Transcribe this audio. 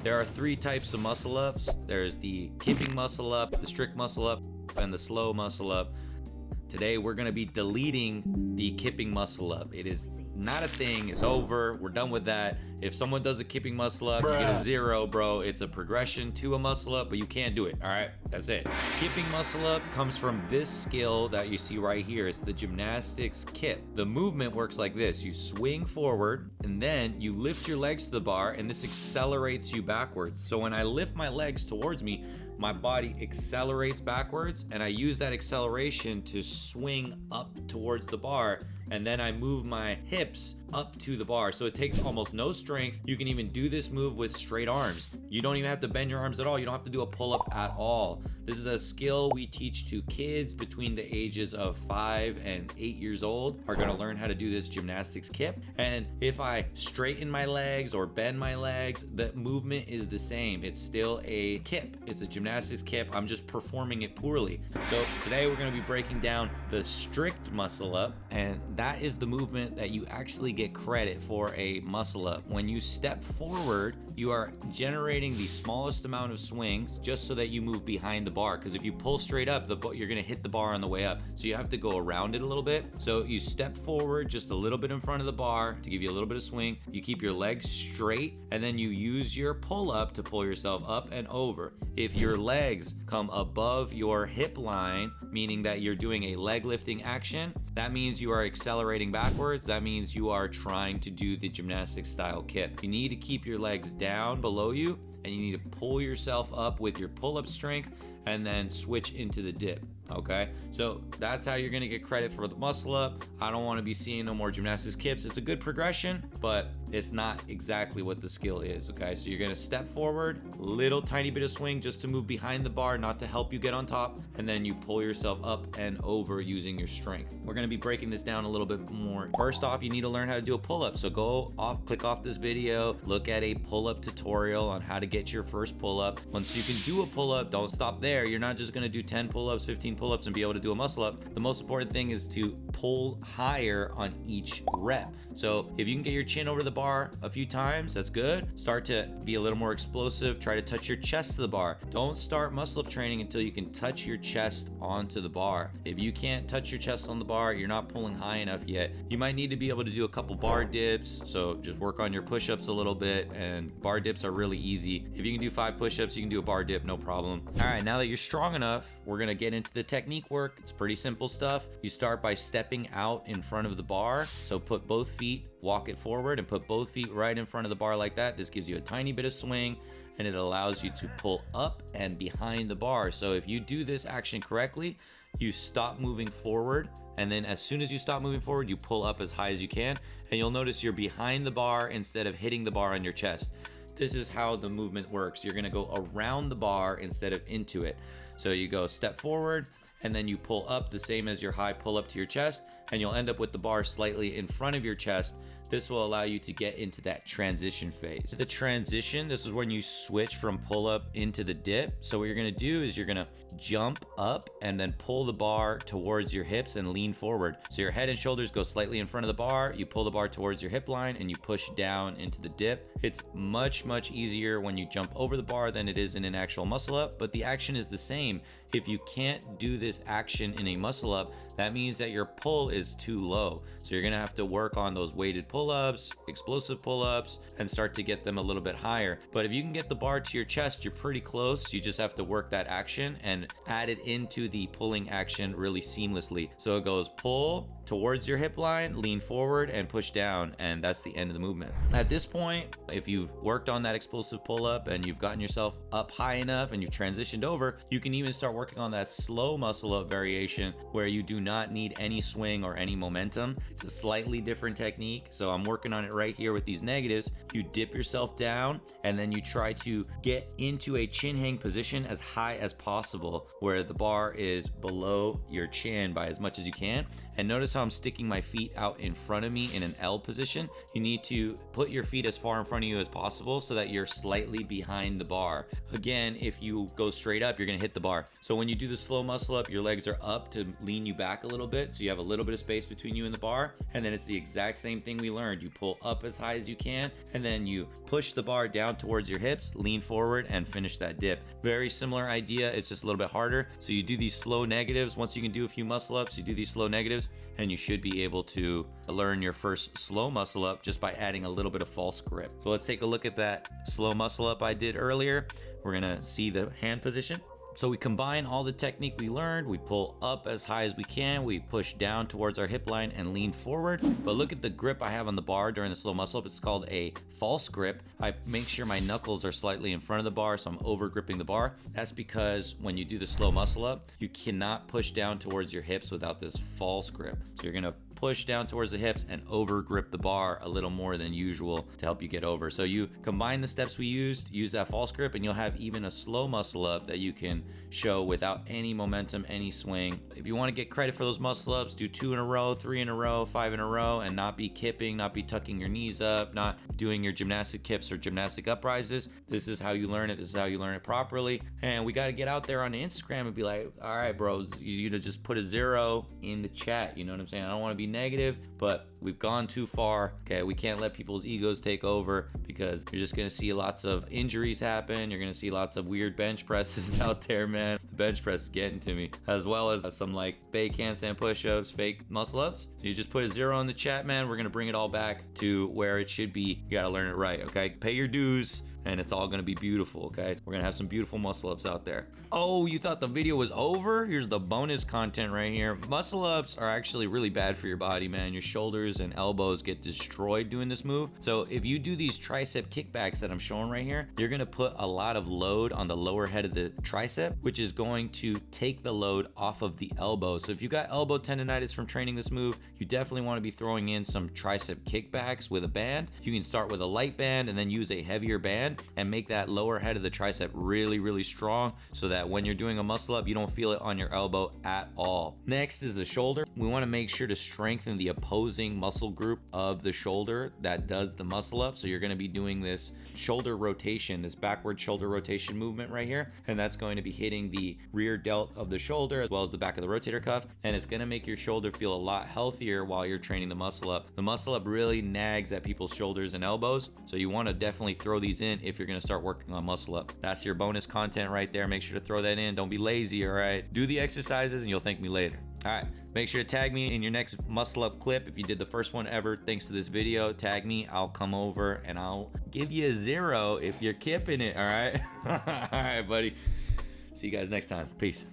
There are 3 types of muscle ups. There's the kipping muscle up, the strict muscle up, and the slow muscle up. Today we're gonna be deleting the kipping muscle up. It is not a thing, it's over, we're done with that. If someone does a kipping muscle up, you get a 0, bro. It's a progression to a muscle up, but you can't do it, all right? That's it. Kipping muscle up comes from this skill that you see right here. It's the gymnastics kip. The movement works like this. You swing forward, and then you lift your legs to the bar, and this accelerates you backwards. So when I lift my legs towards me, my body accelerates backwards, and I use that acceleration to swing up towards the bar, and then I move my hips up to the bar. So it takes almost no strength. You can even do this move with straight arms. You don't even have to bend your arms at all. You don't have to do a pull-up at all. This is a skill we teach to kids between the ages of 5 and 8 years old are gonna learn how to do this gymnastics kip. And if I straighten my legs or bend my legs, the movement is the same. It's still a kip. It's a gymnastics kip. I'm just performing it poorly. So today we're gonna be breaking down the strict muscle up, and that is the movement that you actually get credit for a muscle up. When you step forward, you are generating the smallest amount of swings just so that you move behind the bar, because if you pull straight up, you're gonna hit the bar on the way up. So you have to go around it a little bit. So you step forward just a little bit in front of the bar to give you a little bit of swing. You keep your legs straight, and then you use your pull up to pull yourself up and over. If your legs come above your hip line, meaning that you're doing a leg lifting action, that means you are accelerating backwards. That means you are trying to do the gymnastics style kip. You need to keep your legs down below you, and you need to pull yourself up with your pull-up strength and then switch into the dip. Okay, so that's how you're gonna get credit for the muscle up. I don't want to be seeing no more gymnastics kips. It's a good progression, but it's not exactly what the skill is. Okay, so you're gonna step forward, little tiny bit of swing just to move behind the bar, not to help you get on top, and then you pull yourself up and over using your strength. We're gonna be breaking this down a little bit more. First off, you need to learn how to do a pull-up. So click off this video, look at a pull-up tutorial on how to get your first pull-up. Once you can do a pull-up, don't stop there. You're not just gonna do 10 pull-ups, 15 pull-ups and be able to do a muscle up. The most important thing is to pull higher on each rep. So if you can get your chin over the bar a few times, that's good. Start to be a little more explosive. Try to touch your chest to the bar. Don't start muscle up training until you can touch your chest onto the bar. If you can't touch your chest on the bar, you're not pulling high enough yet. You might need to be able to do a couple bar dips. So just work on your push-ups a little bit, and bar dips are really easy. If you can do 5 push-ups, you can do a bar dip, no problem. All right, now that you're strong enough, we're gonna get into the technique work. It's pretty simple stuff. You start by stepping out in front of the bar. So put both feet, walk it forward, and put both feet right in front of the bar like that. This gives you a tiny bit of swing, and it allows you to pull up and behind the bar. So if you do this action correctly, you stop moving forward, and then as soon as you stop moving forward, you pull up as high as you can, and you'll notice you're behind the bar instead of hitting the bar on your chest. This is how the movement works. You're gonna go around the bar instead of into it. So you go step forward, and then you pull up the same as your high pull up to your chest, and you'll end up with the bar slightly in front of your chest. This will allow you to get into that transition phase. The transition, this is when you switch from pull up into the dip. So what you're gonna do is you're gonna jump up and then pull the bar towards your hips and lean forward. So your head and shoulders go slightly in front of the bar, you pull the bar towards your hip line, and you push down into the dip. It's much easier when you jump over the bar than it is in an actual muscle up, but the action is the same. If you can't do this action in a muscle up, that means that your pull is too low. So you're gonna have to work on those weighted pull-ups, explosive pull-ups, and start to get them a little bit higher. But if you can get the bar to your chest, you're pretty close. You just have to work that action and add it into the pulling action really seamlessly. So it goes pull towards your hip line, lean forward, and push down, and that's the end of the movement. At this point, if you've worked on that explosive pull-up and you've gotten yourself up high enough and you've transitioned over, you can even start working on that slow muscle up variation where you do not need any swing or any momentum. It's a slightly different technique, so I'm working on it right here with these negatives. You dip yourself down, and then you try to get into a chin hang position as high as possible where the bar is below your chin by as much as you can. And notice Notice how I'm sticking my feet out in front of me in an L position. You need to put your feet as far in front of you as possible so that you're slightly behind the bar. Again, if you go straight up, you're gonna hit the bar. So when you do the slow muscle up, your legs are up to lean you back a little bit, so you have a little bit of space between you and the bar. And then it's the exact same thing we learned. You pull up as high as you can, and then you push the bar down towards your hips, lean forward, and finish that dip. Very similar idea, it's just a little bit harder. So you do these slow negatives. Once you can do a few muscle ups, you do these slow negatives, and you should be able to learn your first slow muscle up just by adding a little bit of false grip. So let's take a look at that slow muscle up I did earlier. We're gonna see the hand position. So we combine all the technique we learned. We pull up as high as we can. We push down towards our hip line and lean forward. But look at the grip I have on the bar during the slow muscle up. It's called a false grip. I make sure my knuckles are slightly in front of the bar, so I'm over gripping the bar. That's because when you do the slow muscle up, you cannot push down towards your hips without this false grip. So you're gonna push down towards the hips and over grip the bar a little more than usual to help you get over. So you combine the steps we used, use that false grip, and you'll have even a slow muscle up that you can show without any momentum, any swing. If you want to get credit for those muscle ups, do 2 in a row, 3 in a row, 5 in a row, and not be kipping, not be tucking your knees up, not doing your gymnastic kips or gymnastic uprises. This is how you learn it. This is how you learn it properly. And we got to get out there on Instagram and be like, all right, bros, you to just put a 0 in the chat. You know what I'm saying? I don't want to be negative, but we've gone too far. Okay, we can't let people's egos take over, because you're just gonna see lots of injuries happen. You're gonna see lots of weird bench presses out there, man. The bench press is getting to me, as well as some like fake handstand push-ups, fake muscle ups. So you just put a 0 in the chat, man. We're gonna bring it all back to where it should be. You gotta learn it right, okay? Pay your dues, and it's all gonna be beautiful, okay? We're gonna have some beautiful muscle ups out there. Oh, you thought the video was over? Here's the bonus content right here. Muscle ups are actually really bad for your body, man. Your shoulders and elbows get destroyed doing this move. So if you do these tricep kickbacks that I'm showing right here, you're gonna put a lot of load on the lower head of the tricep, which is going to take the load off of the elbow. So if you got elbow tendonitis from training this move, you definitely wanna be throwing in some tricep kickbacks with a band. You can start with a light band and then use a heavier band and make that lower head of the tricep really, really strong, so that when you're doing a muscle up, you don't feel it on your elbow at all. Next is the shoulder. We want to make sure to strengthen the opposing muscle group of the shoulder that does the muscle up. So you're going to be doing this shoulder rotation, this backward shoulder rotation movement right here, and that's going to be hitting the rear delt of the shoulder as well as the back of the rotator cuff, and it's going to make your shoulder feel a lot healthier while you're training the muscle up. The muscle up really nags at people's shoulders and elbows, so you want to definitely throw these in if you're going to start working on muscle up. That's your bonus content right there. Make sure to throw that in. Don't be lazy, all right? Do the exercises and you'll thank me later. All right, make sure to tag me in your next muscle up clip. If you did the first one ever thanks to this video, tag me. I'll come over and I'll give you a 0 if you're kipping it, all right? All right, buddy. See you guys next time. Peace.